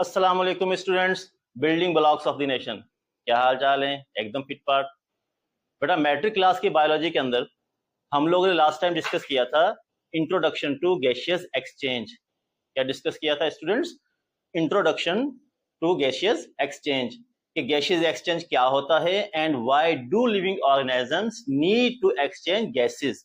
अस्सलाम वालेकुम students. Building blocks of the nation, क्या हाल चाल है? एकदम फिट पार्ट। बेटा मैट्रिक क्लास की बायोलॉजी के अंदर हम लोगों ने लास्ट टाइम डिस्कस किया था इंट्रोडक्शन टू गैसियस एक्सचेंज। क्या डिस्कस किया था students? Introduction to gaseous exchange, कि गैसियस एक्सचेंज क्या होता है and why do living organisms need to exchange gases.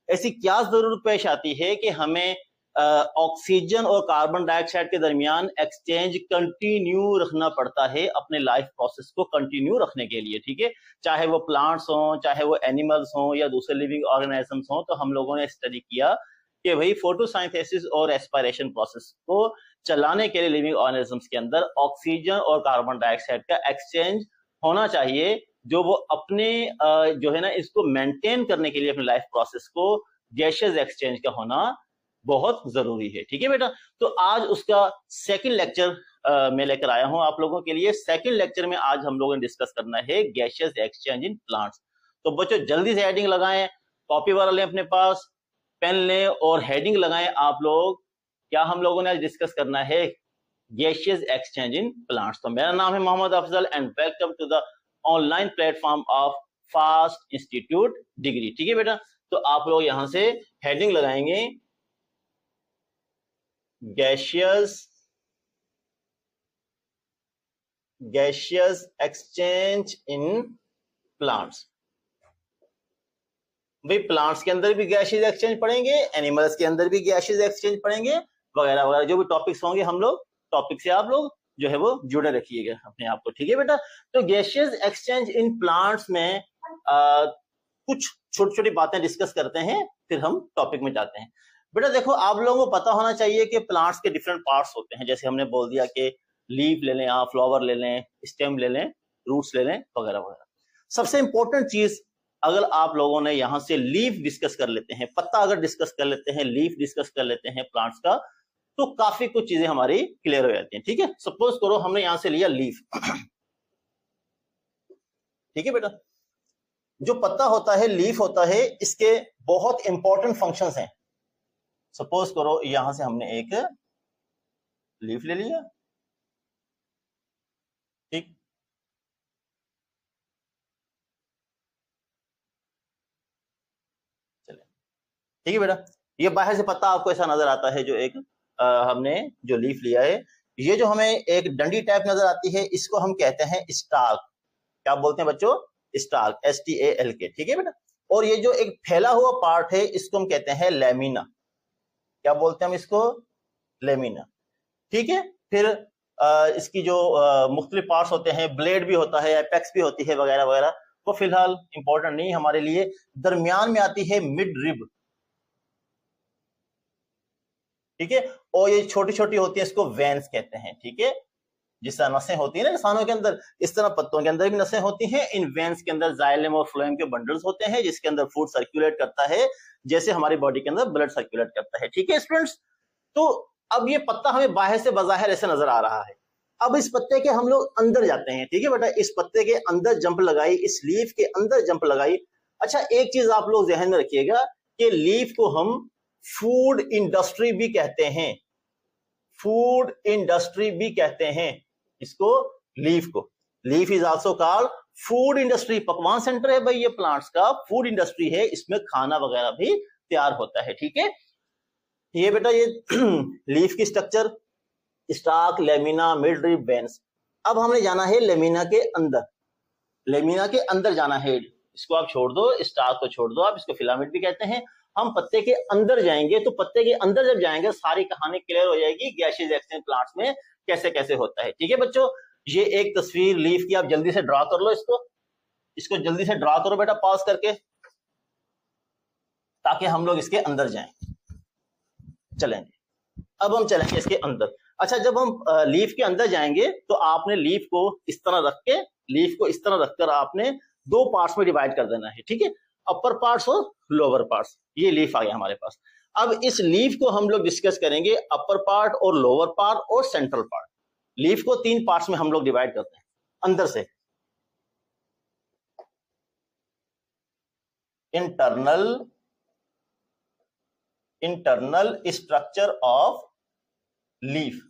ऐसी क्या जरूरत पेश आती है कि हमें ऑक्सीजन और कार्बन डाइऑक्साइड के दरमियान एक्सचेंज कंटिन्यू रखना पड़ता है अपने लाइफ प्रोसेस को कंटिन्यू रखने के लिए। ठीक है, चाहे वो प्लांट्स हों, चाहे वो एनिमल्स हों या दूसरे लिविंग ऑर्गेनिजम्स हों। तो हम लोगों ने स्टडी किया कि भाई फोटोसिंथेसिस और एस्पायरेशन प्रोसेस को चलाने के लिए लिविंग ऑर्गेनिजम्स के अंदर ऑक्सीजन और कार्बन डाइऑक्साइड का एक्सचेंज होना चाहिए, जो वो अपने जो है ना इसको मेंटेन करने के लिए अपने लाइफ प्रोसेस को गैसियस एक्सचेंज का होना बहुत जरूरी है। ठीक है बेटा, तो आज उसका सेकंड लेक्चर मैं लेकर आया हूं आप लोगों के लिए। सेकंड लेक्चर में आज हम लोगों ने डिस्कस करना है गैसियस एक्सचेंज इन प्लांट्स। तो बच्चों जल्दी से हेडिंग लगाएं, कॉपी वाला लें अपने पास, पेन लें और हेडिंग लगाएं आप लोग। क्या हम लोगों ने आज डिस्कस करना है? Gaseous exchange in plants. तो मेरा नाम है Mohammad Afzal and welcome to the online platform of fast institute degree. ठीक है बेटा, तो आप लोग यहां से हेडिंग लगाएंगे गैसियस एक्सचेंज इन प्लांट्स। भाई प्लांट्स के अंदर भी गैसियस एक्सचेंज पढ़ेंगे, एनिमल्स के अंदर भी गैसियस एक्सचेंज पढ़ेंगे, वगैरह वगैरह जो भी टॉपिक्स होंगे हम लोग टॉपिक से आप लोग जो है वो जुड़े रखिएगा अपने आप को। ठीक है बेटा, तो गैसियस एक्सचेंज इन प्लांट्स में कुछ छोटी छोटी बातें डिस्कस करते हैं, फिर हम टॉपिक में जाते हैं। बेटा देखो, आप लोगों को पता होना चाहिए कि प्लांट्स के डिफरेंट पार्ट्स होते हैं। जैसे हमने बोल दिया कि लीफ ले लें, आप फ्लावर ले लें, स्टेम ले लें, रूट्स ले लें, वगैरह वगैरह। सबसे इंपॉर्टेंट चीज, अगर आप लोगों ने यहां से लीफ डिस्कस कर लेते हैं, पत्ता अगर डिस्कस कर लेते हैं, लीफ डिस्कस कर लेते हैं प्लांट्स का, तो काफी कुछ चीजें हमारी क्लियर हो जाती हैं। ठीक है, सपोज करो हमने यहां से लिया लीफ। ठीक है बेटा, जो पत्ता होता है, लीफ होता है, इसके बहुत इंपॉर्टेंट फंक्शंस हैं। सपोज करो यहां से हमने एक लीफ ले लिया, ठीक, चले, ठीक है बेटा, ये बाहर से पत्ता आपको ऐसा नजर आता है, जो एक हमने जो लीफ लिया है, ये जो हमें एक डंडी टाइप नजर आती है, इसको हम कहते हैं स्टार्क। क्या बोलते हैं बच्चों? Stalk, STALK। ठीक है बेटा, और ये जो एक फैला हुआ पार्ट है, इसको हम कहते हैं लेमिना। क्या बोलते हैं हम इसको? लेमिना। ठीक है, फिर इसकी जो मुख्तलिफ पार्ट्स होते हैं, ब्लेड भी होता है, एपेक्स भी होती है, वगैरह वगैरह, वो फिलहाल इंपॉर्टेंट नहीं हमारे लिए। दरमियान में आती है मिड रिब। ठीक है, और ये छोटी छोटी होती है, इसको वेन्स कहते हैं। ठीक है, जिस तरह नसें होती है ना इंसानों के अंदर, इस तरह पत्तों के अंदर भी नसें होती हैं। इन वेन्स के अंदर जाइलम और फ्लोएम के बंडल्स होते हैं, जिसके अंदर फूड सर्कुलेट करता है, जैसे हमारी बॉडी के अंदर ब्लड सर्कुलेट करता है। ठीक है स्टूडेंट्स, तो अब ये पत्ता हमें बाहर से बाहर ऐसे नजर आ रहा है। अब इस पत्ते के हम लोग अंदर जाते हैं। ठीक है बेटा, इस पत्ते के अंदर जंप लगाई, इस लीफ के अंदर जंप लगाई। अच्छा, एक चीज आप लोग ध्यान में रखिएगा कि लीफ को हम फूड इंडस्ट्री भी कहते हैं, फूड इंडस्ट्री भी कहते हैं इसको, लीफ को। Leaf is also called food industry. पकवान सेंटर है भाई ये प्लांट्स का, फूड इंडस्ट्री है, इसमें खाना वगैरह भी तैयार होता है। ठीक है, ये बेटा ये लीफ की structure, stalk, lamina, mid rib, veins. अब हमने जाना है लेमिना के अंदर। लेमिना के अंदर जाना है, इसको आप छोड़ दो, स्टार्क को छोड़ दो, आप इसको फिलामेंट भी कहते हैं। हम पत्ते के अंदर जाएंगे, तो पत्ते के अंदर जब जाएंगे सारी कहानी क्लियर हो जाएगी गैसियस एक्सचेंज प्लांट्स में कैसे कैसे होता है। ठीक है बच्चों, ये एक तस्वीर लीफ की, आप जल्दी से ड्रा कर लो इसको जल्दी से ड्रा करो बेटा, पास करके, ताकि हम लोग इसके अंदर जाएं। चलेंगे, अब हम चलेंगे इसके अंदर। अच्छा, जब हम लीफ के अंदर जाएंगे, तो आपने लीफ को इस तरह रख के, लीफ को इस तरह रखकर आपने दो पार्ट्स में डिवाइड कर देना है। ठीक है, अपर पार्ट्स और लोअर पार्ट्स। ये लीफ आ गया हमारे पास। अब इस लीफ को हम लोग डिस्कस करेंगे, अपर पार्ट और लोअर पार्ट और सेंट्रल पार्ट। लीफ को तीन पार्ट्स में हम लोग डिवाइड करते हैं अंदर से। इंटरनल स्ट्रक्चर ऑफ लीफ,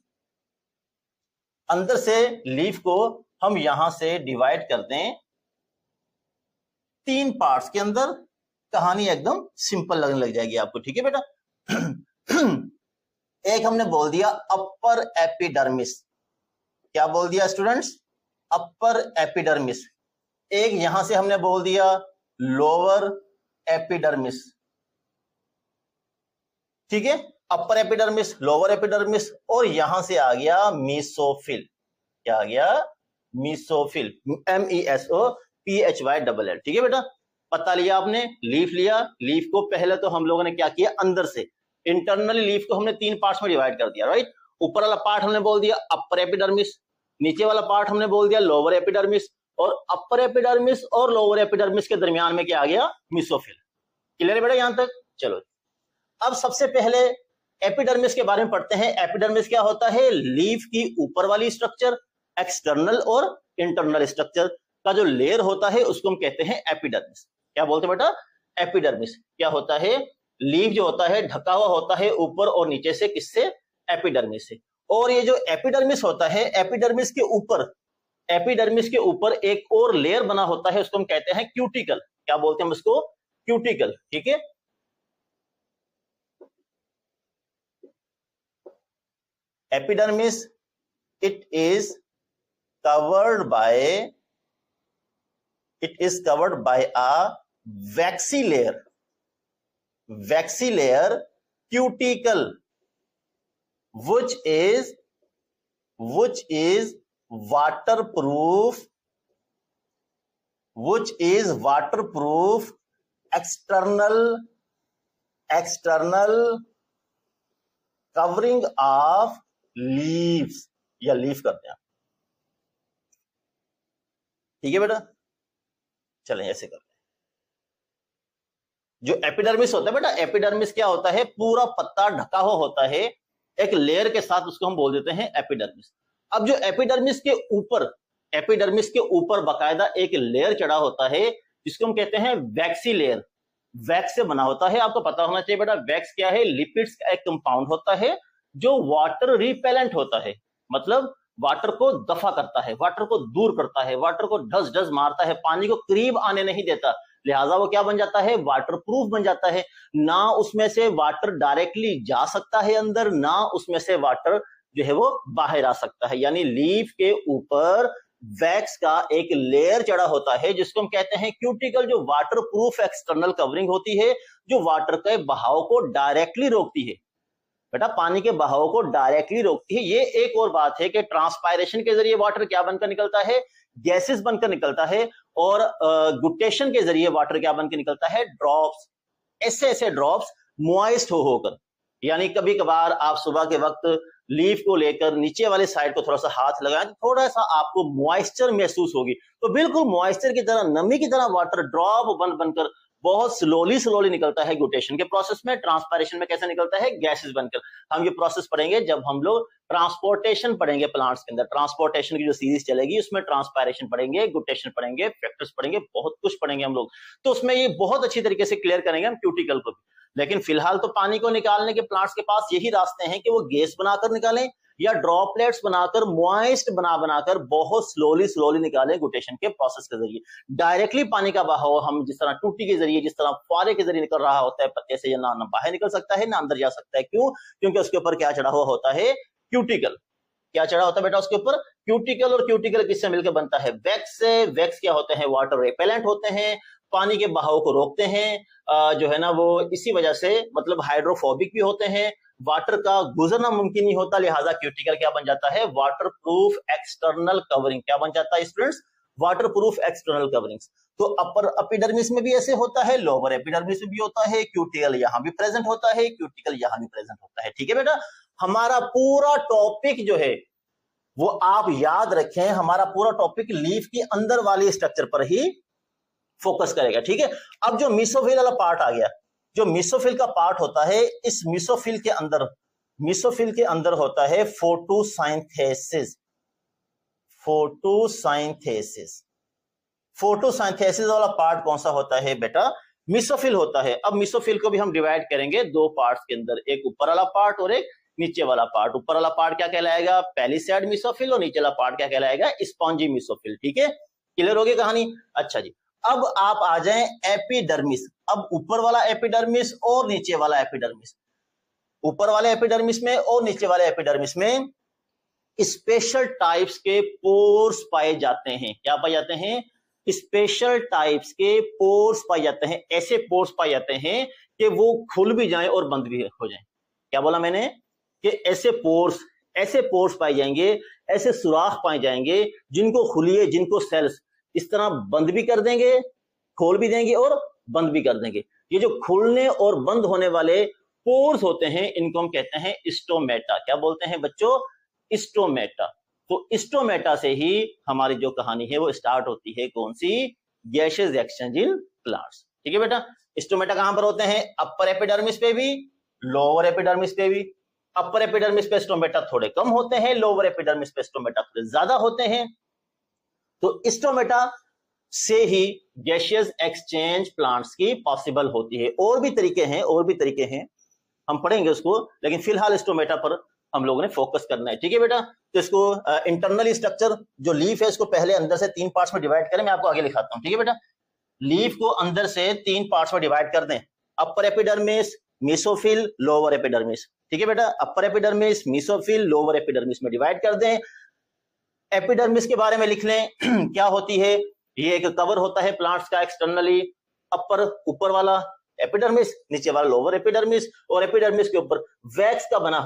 अंदर से लीफ को हम यहां से डिवाइड कर दें 3 पार्ट्स के अंदर, कहानी एकदम सिंपल लगने लग जाएगी आपको, ठीक है बेटा। एक हमने बोल दिया अपर एपिडर्मिस, क्या बोल दिया स्टूडेंट्स, अपर एपिडर्मिस। एक यहां से हमने बोल दिया लोअर एपिडर्मिस, ठीक है, अपर एपिडर्मिस, लोअर एपिडर्मिस, और यहां से आ गया मीसोफिल, क्या आ गया, मीसोफिल, MESOPHYLL, ठीक है बेटा। पता लिया आपने, लीफ लिया, लीफ को पहले तो हम लोगों ने क्या किया, अंदर से इंटरनली लीफ को हमने 3 पार्ट्स में डिवाइड कर दिया, राइट। ऊपर वाला पार्ट हमने बोल दिया अपर एपिडर्मिस, नीचे वाला पार्ट हमने बोल दिया लोअर एपिडर्मिस, और अपर एपिडर्मिस और लोअर एपिडर्मिस के दरमियान में क्या आ गया, मीसोफिल। क्लियर है बेटा यहां तक? चलो अब सबसे पहले एपिडर्मिस के बारे में पढ़ते हैं। एपिडर्मिस क्या होता है, लीफ की ऊपर वाली स्ट्रक्चर, एक्सटर्नल और इंटरनल स्ट्रक्चर का जो लेयर होता है उसको हम कहते हैं एपिडर्मिस। क्या बोलते हैं बेटा, एपिडर्मिस। क्या होता है, लीफ जो होता है ढका हुआ होता है ऊपर और नीचे से, किससे, एपिडर्मिस से। और ये जो एपिडर्मिस होता है, एपिडर्मिस के ऊपर एक और लेयर बना होता है, उसको हम कहते हैं क्यूटिकल। क्या बोलते हैं हम उसको, क्यूटिकल, ठीक है। Epidermis, it is covered by a waxy layer cuticle, which is waterproof external covering of leaves, या लीफ करते हैं, ठीक है बेटा। चलें ऐसे करते हैं। जो एपिडर्मिस होता है बेटा, एपिडर्मिस क्या होता है, पूरा पत्ता ढका हुआ होता है एक लेयर के साथ, उसको हम बोल देते हैं एपिडर्मिस। अब जो एपिडर्मिस के ऊपर बाकायदा एक लेयर चढ़ा होता है जिसको हम कहते हैं वैक्सी लेयर, वैक्स से बना होता है। आपको पता होना चाहिए बेटा, वैक्स क्या है, लिपिड्स का एक कंपाउंड होता है जो वाटर रिपेलेंट होता है, मतलब वाटर को दफा करता है, वाटर को दूर करता है, वाटर को ढस ढस मारता है, पानी को करीब आने नहीं देता। लिहाजा वो क्या बन जाता है, वाटर प्रूफ बन जाता है। ना उसमें से वाटर डायरेक्टली जा सकता है अंदर, ना उसमें से वाटर जो है वो बाहर आ सकता है। यानी लीफ के ऊपर वैक्स का एक लेयर चढ़ा होता है जिसको हम कहते हैं क्यूटिकल, जो वाटर प्रूफ एक्सटर्नल कवरिंग होती है, जो वाटर के बहाव को डायरेक्टली रोकती है। बेटा पानी के बहाव को डायरेक्टली रोकती है। ये एक और बात है कि ट्रांसपायरेशन के जरिए वाटर क्या बनकर निकलता है, गैसेस बनकर निकलता है, और गुटेशन के जरिए वाटर क्या बनकर निकलता है, ड्रॉप्स। ऐसे ड्रॉप्स मॉइस्ट होकर, यानी कभी कभार आप सुबह के वक्त लीफ को लेकर नीचे वाले साइड को थोड़ा सा हाथ लगाएं, थोड़ा सा आपको मॉइस्चर महसूस होगी, तो बिल्कुल मॉइस्चर की तरह, नमी की तरह वाटर ड्रॉप बनकर बहुत स्लोली निकलता है गुटेशन के प्रोसेस में। ट्रांसपायरेशन में कैसे निकलता है, गैसेस बनकर। हम ये प्रोसेस पढ़ेंगे जब हम लोग ट्रांसपोर्टेशन पढ़ेंगे प्लांट्स के अंदर। ट्रांसपोर्टेशन की जो सीरीज चलेगी उसमें ट्रांसपायरेशन पढ़ेंगे, गुटेशन पढ़ेंगे, फैक्टर्स पढ़ेंगे, बहुत कुछ पढ़ेंगे हम लोग। तो उसमें ये बहुत अच्छी तरीके से क्लियर करेंगे हम क्यूटिकल को भी। लेकिन फिलहाल तो पानी को निकालने के प्लांट्स के पास यही रास्ते हैं कि वो गैस बनाकर निकालें या ड्रॉपलेट्स बनाकर, मॉइस्ट बनाकर बहुत स्लोली निकालें गुटेशन के प्रोसेस के जरिए। डायरेक्टली पानी का बहाव हम जिस तरह टूटी के जरिए, जिस तरह फुआरे के जरिए निकल रहा होता है पत्ते से, ना बाहर निकल सकता है ना अंदर जा सकता है। क्यों? क्योंकि उसके ऊपर क्या चढ़ा हुआ होता है, क्यूटिकल। क्या चढ़ा होता है बेटा उसके ऊपर, क्यूटिकल। और क्यूटिकल किससे मिलकर बनता है, वैक्स से। वैक्स क्या होते हैं, वाटर रिपेलेंट होते हैं, पानी के बहाव को रोकते हैं, जो है ना वो इसी वजह से मतलब हाइड्रोफोबिक भी होते हैं, वाटर का गुजरना मुमकिन नहीं होता। लिहाजा क्यूटिकल क्या बन जाता है, वाटर प्रूफ एक्सटर्नल कवरिंग। क्या बन जाता है students, water proof external coverings. तो अपर एपिडर्मिस में भी ऐसे होता है, लोअर एपिडर्मिस में भी होता है, क्यूटिकल यहाँ भी प्रेजेंट होता है, क्यूटिकल यहाँ भी प्रेजेंट होता है। ठीक है बेटा, हमारा पूरा टॉपिक जो है वो आप याद रखें, हमारा पूरा टॉपिक लीफ की अंदर वाली स्ट्रक्चर पर ही फोकस करेगा। ठीक है, अब जो मीसोफिल वाला पार्ट आ गया, जो मीसोफिल का पार्ट होता है, इस मीसोफिल के अंदर होता है फोटोसिंथेसिस। फोटोसिंथेसिस वाला पार्ट कौन सा होता है बेटा, मीसोफिल होता है। अब मीसोफिल को भी हम डिवाइड करेंगे 2 पार्ट्स के अंदर, एक ऊपर वाला पार्ट और एक नीचे वाला पार्ट। ऊपर वाला पार्ट क्या कहलाएगा? पैलिसैड मेसोफिल, और नीचे वाला पार्ट क्या कहलाएगा? Spongy mesophyll. ठीक है, क्लियर होगी कहानी? अच्छा जी, अब आप आ जाएं एपिडर्मिस। अब ऊपर वाला एपिडर्मिस और नीचे वाला एपिडर्मिस, ऊपर वाले एपिडर्मिस में और नीचे वाले एपिडर्मिस में स्पेशल टाइप्स के पोर्स पाए जाते हैं। क्या पाए जाते हैं? स्पेशल टाइप्स के पोर्स पाए जाते हैं। ऐसे पोर्स पाए जाते हैं कि वो खुल भी जाएं और बंद भी हो जाएं। क्या बोला मैंने? कि ऐसे पोर्स पाए जाएंगे, ऐसे सुराख पाए जाएंगे जिनको खुलिए, जिनको सेल्स इस तरह बंद भी कर देंगे, खोल भी देंगे और बंद भी कर देंगे। ये जो खुलने और बंद होने वाले पोर्स होते हैं, इनको हम कहते हैं स्टोमेटा। क्या बोलते हैं बच्चों? स्टोमेटा। तो स्टोमेटा से ही हमारी जो कहानी है वो स्टार्ट होती है। कौन सी? Gases exchange in plants. ठीक है बेटा, स्टोमेटा कहां पर होते हैं? अपर एपिडर्मिस पे भी, लोअर एपिडर्मिस पे भी। अपर एपिडर्मिस पे स्टोमेटा थोड़े कम होते हैं, लोअर एपिडर्मिस पे स्टोमेटा थोड़े ज्यादा होते हैं। तो स्टोमेटा से ही गैसियस एक्सचेंज प्लांट्स की पॉसिबल होती है। और भी तरीके हैं, हम पढ़ेंगे उसको, लेकिन फिलहाल स्टोमेटा पर हम लोगों ने फोकस करना है। ठीक है बेटा, तो इसको इंटरनल स्ट्रक्चर जो लीफ है इसको पहले अंदर से 3 पार्ट्स में डिवाइड करें। मैं आपको आगे लिखाता हूं। ठीक है बेटा, लीफ को अंदर से 3 पार्ट्स में डिवाइड कर दें। Upper epidermis, mesophyll, lower epidermis. ठीक है बेटा, upper epidermis, mesophyll, lower epidermis में डिवाइड कर दें। एपिडर्मिस के बारे में लिख लें क्या होती है? ये एक कवर होता है प्लांट्स का एक्सटर्नली। अपर ऊपर वाला एपिडर्मिस, नीचे वाला लोअर एपिडर्मिस, और एपिडर्मिस के ऊपर वैक्स का बना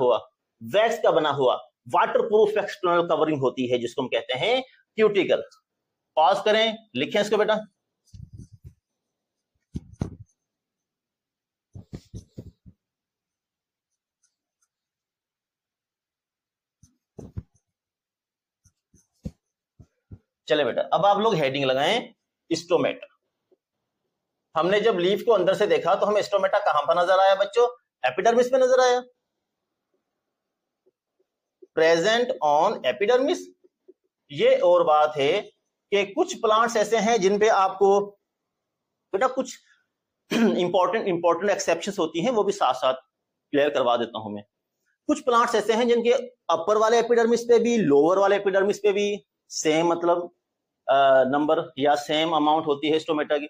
हुआ वाटरप्रूफ एक्सटर्नल कवरिंग होती है जिसको हम कहते हैं क्यूटिकल। पॉज करें, लिखें इसको बेटा। चले बेटा, अब आप लोग हेडिंग लगाएं स्टोमेटा। हमने जब लीफ को अंदर से देखा तो हमें स्टोमेटा कहां पर नजर आया बच्चों? एपिडर्मिस पे नजर आया। Present on epidermis. ये और बात है कि कुछ प्लांट्स ऐसे हैं जिन पे आपको बेटा कुछ इंपॉर्टेंट एक्सेप्शंस होती हैं, वो भी साथ साथ क्लियर करवा देता हूं मैं। कुछ प्लांट्स ऐसे हैं जिनके अपर वाले एपिडर्मिस पे भी, लोअर वाले एपिडर्मिस पे भी सेम मतलब नंबर या सेम अमाउंट होती है स्टोमेटा की।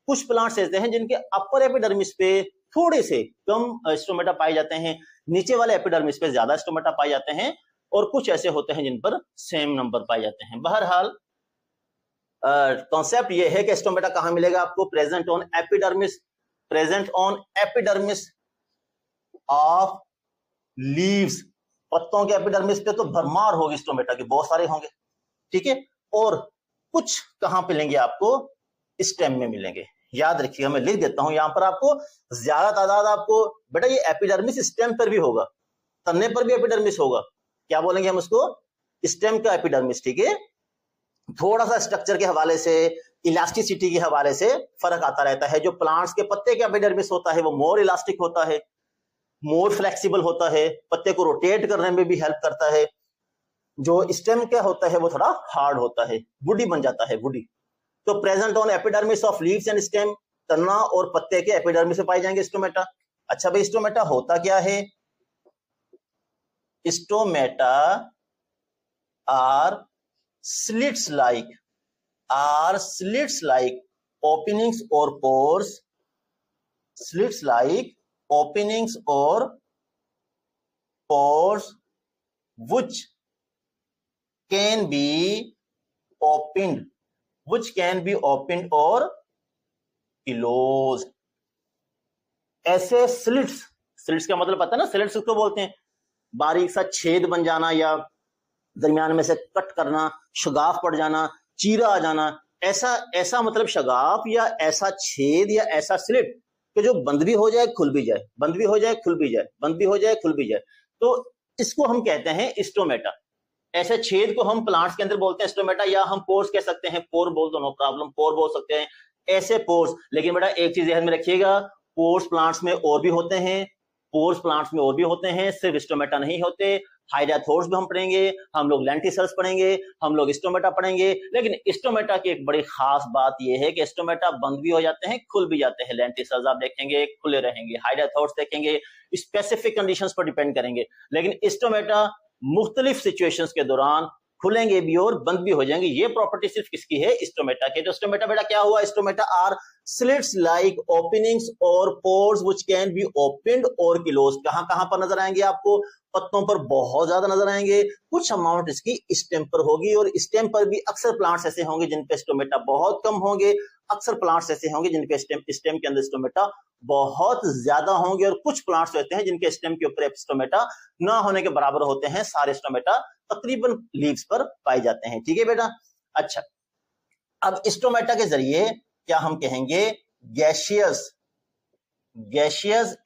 कुछ प्लांट्स ऐसे हैं जिनके अपर एपिडर्मिस पे थोड़े से कम स्टोमेटा पाए जाते हैं, नीचे वाले एपिडर्मिस पे ज्यादा स्टोमेटा पाए जाते हैं, और कुछ ऐसे होते हैं जिन पर सेम नंबर पाए जाते हैं। बहरहाल कॉन्सेप्ट ये है कि स्टोमेटा कहां मिलेगा आपको? Present on epidermis of leaves. पत्तों के एपिडर्मिस पे तो भरमार होगी स्टोमेटा की, बहुत सारे होंगे। ठीक है, और कुछ कहां मिलेंगे आपको? स्टेम में मिलेंगे। याद रखिएगा, मैं लिख देता हूं यहां पर आपको, ज्यादा तादाद आपको बेटा ये एपिडर्मिस स्टेम पर भी होगा, तन्ने पर भी एपिडर्मिस होगा। क्या बोलेंगे हम उसको? स्टेम का एपिडर्मिस। ठीक है, थोड़ा सा स्ट्रक्चर के हवाले से, इलास्टिसिटी के हवाले से फर्क आता रहता है। जो प्लांट्स के पत्ते का एपिडर्मिस होता है वो मोर इलास्टिक होता है, मोर फ्लेक्सिबल होता है, पत्ते को रोटेट करने में भी हेल्प करता है। जो स्टेम क्या होता है वो थोड़ा हार्ड होता है, वुडी बन जाता है, वुडी। तो present on epidermis of leaves and stem, तना और पत्ते के एपिडर्मिस में पाए जाएंगे स्टोमेटा। अच्छा भाई, स्टोमेटा होता क्या है? Stomata are slits like openings or pores, slits like openings or pores which can be opened or closed। ऐसे slits का मतलब पता है ना? slits किसको बोलते हैं? बारीक सा छेद बन जाना या दरमियान में से कट करना, शगाफ पड़ जाना, चीरा आ जाना, ऐसा मतलब शगाफ या ऐसा छेद या ऐसा स्लिट कि जो बंद भी हो जाए खुल भी जाए, बंद भी हो जाए खुल भी जाए, बंद भी हो जाए खुल भी जाए। तो इसको हम कहते हैं स्टोमेटा। ऐसे छेद को हम प्लांट्स के अंदर बोलते हैं स्टोमेटा, या हम पोर्स कह सकते हैं, पोर बोल दो, नो प्रॉब्लम, पोर बोल सकते हैं। ऐसे पोर्स, लेकिन बेटा एक चीज ध्यान में रखिएगा, पोर्स प्लांट्स में और भी होते हैं, पोर्स प्लांट्स में और भी होते हैं, सिर्फ स्टोमेटा नहीं होते, हाइड्रोथोर्स भी हम पढ़ेंगे, हम लोग लेंटिसेल्स पढ़ेंगे, हम लोग स्टोमेटा पढ़ेंगे। लेकिन स्टोमेटा की एक बड़ी खास बात यह है कि स्टोमेटा बंद भी हो जाते हैं, खुल भी जाते हैं। लेंटिसेल्स आप देखेंगे खुले रहेंगे, हाइड्रोथोर्स देखेंगे स्पेसिफिक कंडीशंस पर डिपेंड करेंगे, लेकिन स्टोमेटा मुख्तलिफ सिचुएशंस के दौरान खुलेंगे भी और बंद भी हो जाएंगे। ये प्रॉपर्टी सिर्फ किसकी है? स्टोमेटा के। तो स्टोमेटा बेटा क्या हुआ? Stomata are slits like openings और pores which can be opened और क्लोज्ड। कहां कहां पर नजर आएंगे आपको? पत्तों पर बहुत ज्यादा नजर आएंगे, कुछ अमाउंट इसकी स्टेम पर होगी, और स्टेम पर भी अक्सर प्लांट्स ऐसे होंगे जिन पे स्टोमेटा बहुत कम होंगे, अक्सर प्लांट्स ऐसे होंगे जिनके स्टेम के अंदर स्टोमेटा बहुत ज्यादा होंगे, और कुछ प्लांट्स होते हैं जिनके स्टेम के ऊपर स्टोमेटा ना होने के बराबर होते हैं। सारे स्टोमेटा तकरीबन लीव्स पर पाए जाते हैं। ठीक है बेटा। अच्छा, अब स्टोमेटा के जरिए क्या हम कहेंगे? Gaseous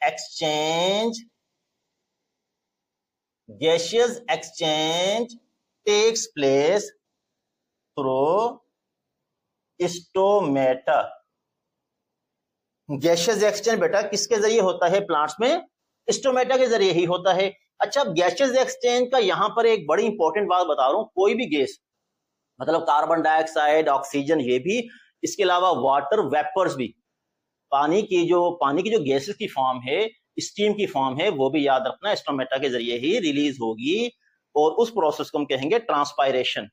exchange takes place through stomata. Gaseous exchange बेटा किसके जरिए होता है? प्लांट्स में स्टोमेटा के जरिए ही होता है। अच्छा, गैसियस एक्सचेंज का यहां पर एक बड़ी इंपॉर्टेंट बात बता रहा हूं। कोई भी गैस, मतलब कार्बन डाइऑक्साइड, ऑक्सीजन, ये भी, इसके अलावा वाटर वेपर्स भी, पानी की जो गैसेस की फॉर्म है, स्टीम की फॉर्म है, वो भी याद रखना स्टोमेटा के जरिए ही रिलीज होगी, और उस प्रोसेस को हम कहेंगे ट्रांसपायरेशन।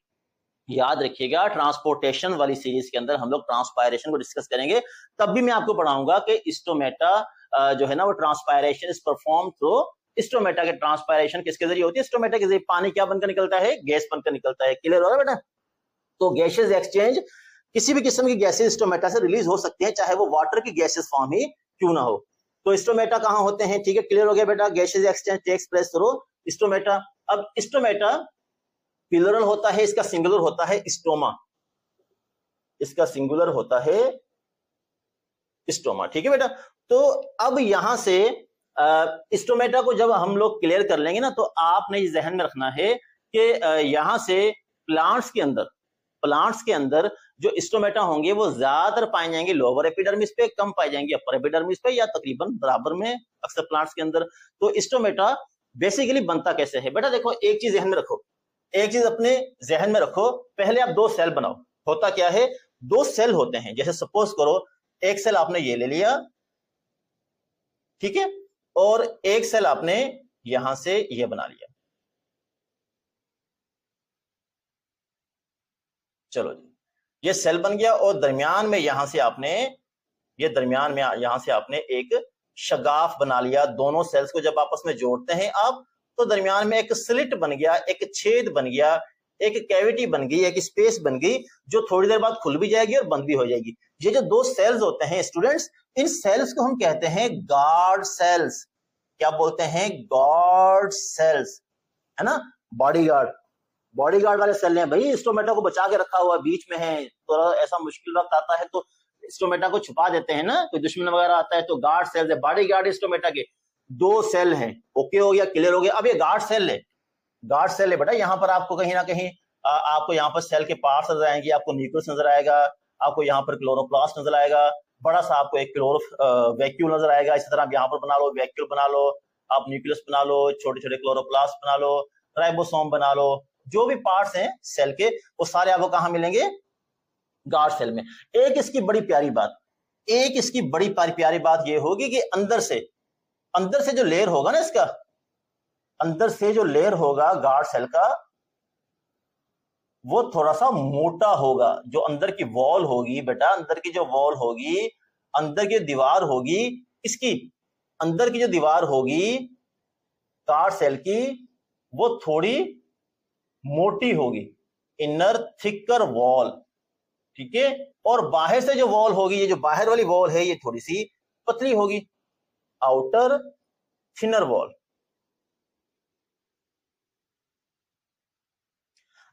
याद रखिएगा, ट्रांसपोर्टेशन वाली सीरीज के अंदर हम लोग ट्रांसपायरेशन को डिस्कस करेंगे। तब भी मैं आपको पढ़ाऊंगा कि स्टोमेटा जो है ना, वो transpiration is perform through stomata के। ट्रांसपायरेशन किसके जरिए होती है? स्टोमेटा के जरिए। पानी क्या बनकर निकलता है? गैस बनकर निकलता है। क्लियर हो रहा है बेटा? तो गैसेस एक्सचेंज, किसी भी किस्म की गैसेस स्टोमेटा से रिलीज हो सकती है, चाहे वो वाटर की गैसेस फॉर्म ही क्यों ना हो। तो स्टोमेटा कहां होते हैं? ठीक है, क्लियर हो गया बेटा। Gases exchange takes place through stomata. अब स्टोमेटा प्लूरल होता है, इसका सिंगुलर होता है स्टोमा, इसका सिंगुलर होता है स्टोमा। ठीक है बेटा। तो अब यहां से स्टोमेटा को जब हम लोग क्लियर कर लेंगे ना, तो आपने ये जहन में रखना है कि यहां से प्लांट्स के अंदर जो स्टोमेटा होंगे वो ज्यादातर पाए जाएंगे लोअर एपिडर्मिस पे, कम पाए जाएंगे अपर एपिडर्मिस पे, या तकरीबन बराबर में अक्सर प्लांट्स के अंदर। तो स्टोमेटा बेसिकली बनता कैसे है बेटा? देखो, एक चीज ध्यान में रखो, एक चीज अपने जहन में रखो। पहले आप दो सेल बनाओ। होता क्या है? दो सेल होते हैं। जैसे सपोज करो, एक सेल आपने ये ले लिया, ठीक है, और एक सेल आपने यहां से ये बना लिया। चलो जी, ये सेल बन गया, और दरमियान में यहां से आपने एक शगाफ बना लिया। दोनों सेल्स को जब आपस में जोड़ते हैं आप, तो दरमियान में एक स्लिट बन गया, एक छेद बन गया, एक कैविटी बन गई, एक स्पेस बन गई, जो थोड़ी देर बाद खुल भी जाएगी और बंद भी हो जाएगी। ये जो दो सेल्स होते हैं स्टूडेंट्स, इन सेल्स को हम कहते हैं गार्ड सेल्स। क्या बोलते हैं? गार्ड सेल्स, है ना। बॉडीगार्ड वाले सेल हैं भाई। स्टोमेटा को बचा के रखा हुआ बीच में है, तो ऐसा मुश्किल वक्त आता है तो स्टोमेटा को छुपा देते हैं ना, कोई दुश्मन वगैरह आता है तो गार्ड सेल्स है, बॉडीगार्ड स्टोमेटा के। दो सेल हैं। ओके हो गया, क्लियर हो गया। अब ये गार्ड सेल है बेटा। यहाँ पर आपको कहीं ना कहीं आपको यहाँ पर सेल के पार्ट्स नजर आएंगे, आपको न्यूक्लियस नजर आएगा, आपको यहाँ पर क्लोरोप्लास्ट नजर आएगा, बड़ा सा आपको एक वैक्यूल नजर आएगा। इसी तरह आप यहाँ पर बना लो, वैक्यूल बना लो, आप न्यूक्लियस बना लो, छोटे छोटे क्लोरोप्लास्ट बना लो, राइबोसोम बना लो, जो भी पार्ट्स हैं सेल के, वो सारे आपको कहां मिलेंगे? गार्ड सेल में। एक इसकी बड़ी प्यारी बात ये होगी कि अंदर से जो लेयर होगा ना, इसका अंदर से जो लेयर होगा गार्ड सेल का, वो थोड़ा सा मोटा होगा। जो अंदर की वॉल होगी बेटा, अंदर की जो वॉल होगी, अंदर की दीवार होगी, इसकी अंदर की जो दीवार होगी गार्ड सेल की, वो थोड़ी मोटी होगी, इनर थिकर वॉल। ठीक है। और बाहर से जो वॉल होगी, ये जो बाहर वाली वॉल है, ये थोड़ी सी पतली होगी, आउटर थिनर वॉल।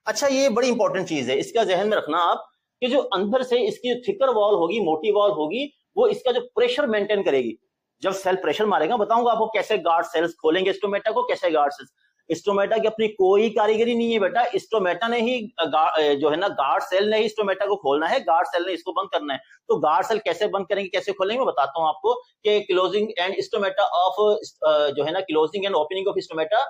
अच्छा, ये बड़ी इंपॉर्टेंट चीज है, इसका जहन में रखना आप, कि जो अंदर से इसकी थिकर वॉल होगी, मोटी वॉल होगी, वो इसका जो प्रेशर मेंटेन करेगी। जब सेल प्रेशर मारेगा, बताऊंगा आपको कैसे गार्ड सेल्स खोलेंगे स्टोमेटा को, कैसे गार्ड सेल्स। स्टोमेटा की अपनी कोई कारीगरी नहीं है बेटा, स्टोमेटा ने ही जो है ना गार्ड सेल ने ही स्टोमेटा को खोलना है, गार्ड सेल ने इसको बंद करना है। तो गार्ड सेल कैसे बंद करेंगे, कैसे खोलेंगे, मैं बताता हूं आपको कि क्लोजिंग एंड स्टोमेटा ऑफ जो है ना closing and opening of stomata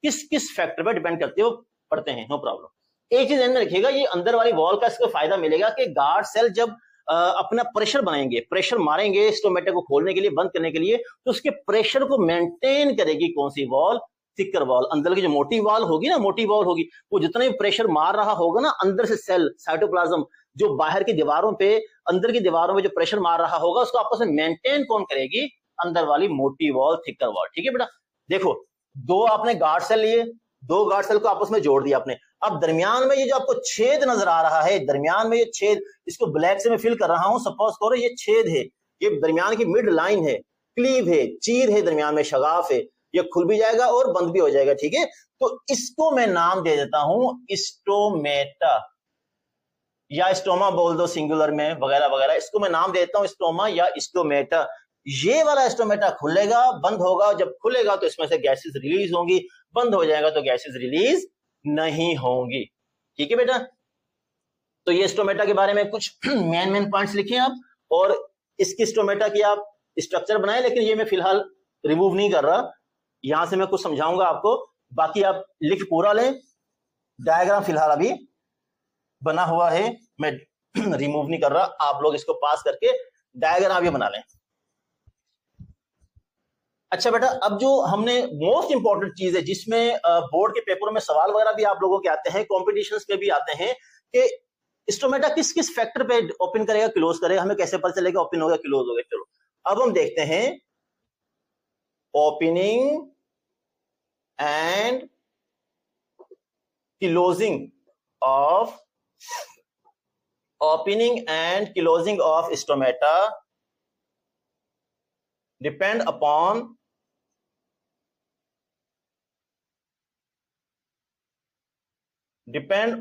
किस किस फैक्टर पर डिपेंड करते हो पढ़ते हैं, नो प्रॉब्लम। एक चीज ध्यान में रखिएगा, ये अंदर वाली वॉल का इसको फायदा मिलेगा कि गार्ड सेल जब अपना प्रेशर बनाएंगे, प्रेशर मारेंगे स्टोमेटा को खोलने के लिए, बंद करने के लिए, तो उसके प्रेशर को मेंटेन करेगी कौन सी वॉल, थिकर वॉल। अंदर की जो मोटी वॉल होगी ना, मोटी वॉल होगी, वो जितना भी प्रेशर मार रहा होगा ना अंदर से सेल साइटोप्लाज्म जो बाहर की दीवारों पे, अंदर की दीवारों में जो प्रेशर मार रहा होगा उसको आपस में मेंटेन कौन करेगी, अंदर वाली मोटी वॉल, थिकर वॉल। ठीक है बेटा, देखो दो आपने गार्ड सेल लिए, दो गार्ड सेल को आपस में जोड़ दिया आपने। अब दरमियान में ये जो आपको छेद नजर आ रहा है, दरमियान में ये छेद, इसको ब्लैक से मैं फिल कर रहा हूं, सपोज करो ये छेद है, ये दरमियान की मिड लाइन है, क्लीव है, चीर है, दरमियान में शगाफ है, ये खुल भी जाएगा और बंद भी हो जाएगा। ठीक है, तो इसको मैं नाम दे देता हूं स्टोमेटा, या स्टोमा बोल दो सिंगुलर में, वगैरह वगैरह, इसको मैं नाम देता हूं स्टोमा या स्टोमेटा। ये वाला स्टोमेटा खुलेगा, बंद होगा, जब खुलेगा तो इसमें से गैसेस रिलीज होंगी, बंद हो जाएगा तो गैसेस रिलीज नहीं होंगी। ठीक है बेटा, तो ये स्टोमेटा के बारे में कुछ मेन पॉइंट्स लिखे आप, और इसकी स्टोमेटा की आप स्ट्रक्चर बनाए, लेकिन ये मैं फिलहाल रिमूव नहीं कर रहा, यहां से मैं कुछ समझाऊंगा आपको, बाकी आप लिख पूरा लें। डायग्राम फिलहाल अभी बना हुआ है, मैं रिमूव नहीं कर रहा, आप लोग इसको पास करके डायग्राम भी बना लें। अच्छा बेटा, अब जो हमने मोस्ट इंपॉर्टेंट चीज है जिसमें बोर्ड के पेपरों में सवाल वगैरह भी आप लोगों के आते हैं, कॉम्पिटिशन्स में भी आते हैं, कि स्टोमेटा किस किस फैक्टर पे ओपन करेगा, क्लोज करेगा, हमें कैसे पता चलेगा ओपन होगा क्लोज होगा। चलो अब हम देखते हैं opening and closing of stomata depend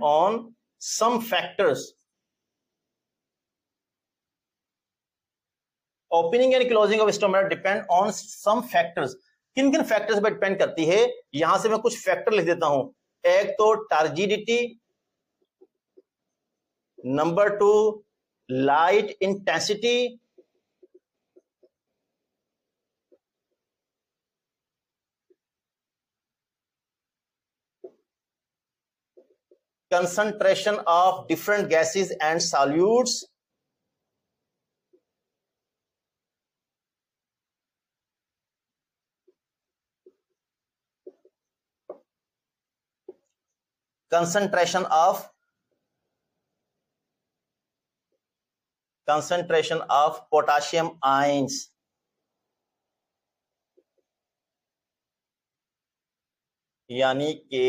on some factors. Opening and closing of stomata depend on some factors. किन किन फैक्टर्स पर डिपेंड करती है, यहां से मैं कुछ फैक्टर लिख देता हूं। एक तो turgidity, number 2 light intensity, concentration of different gases and solutes, concentration of potassium ions, यानी K+।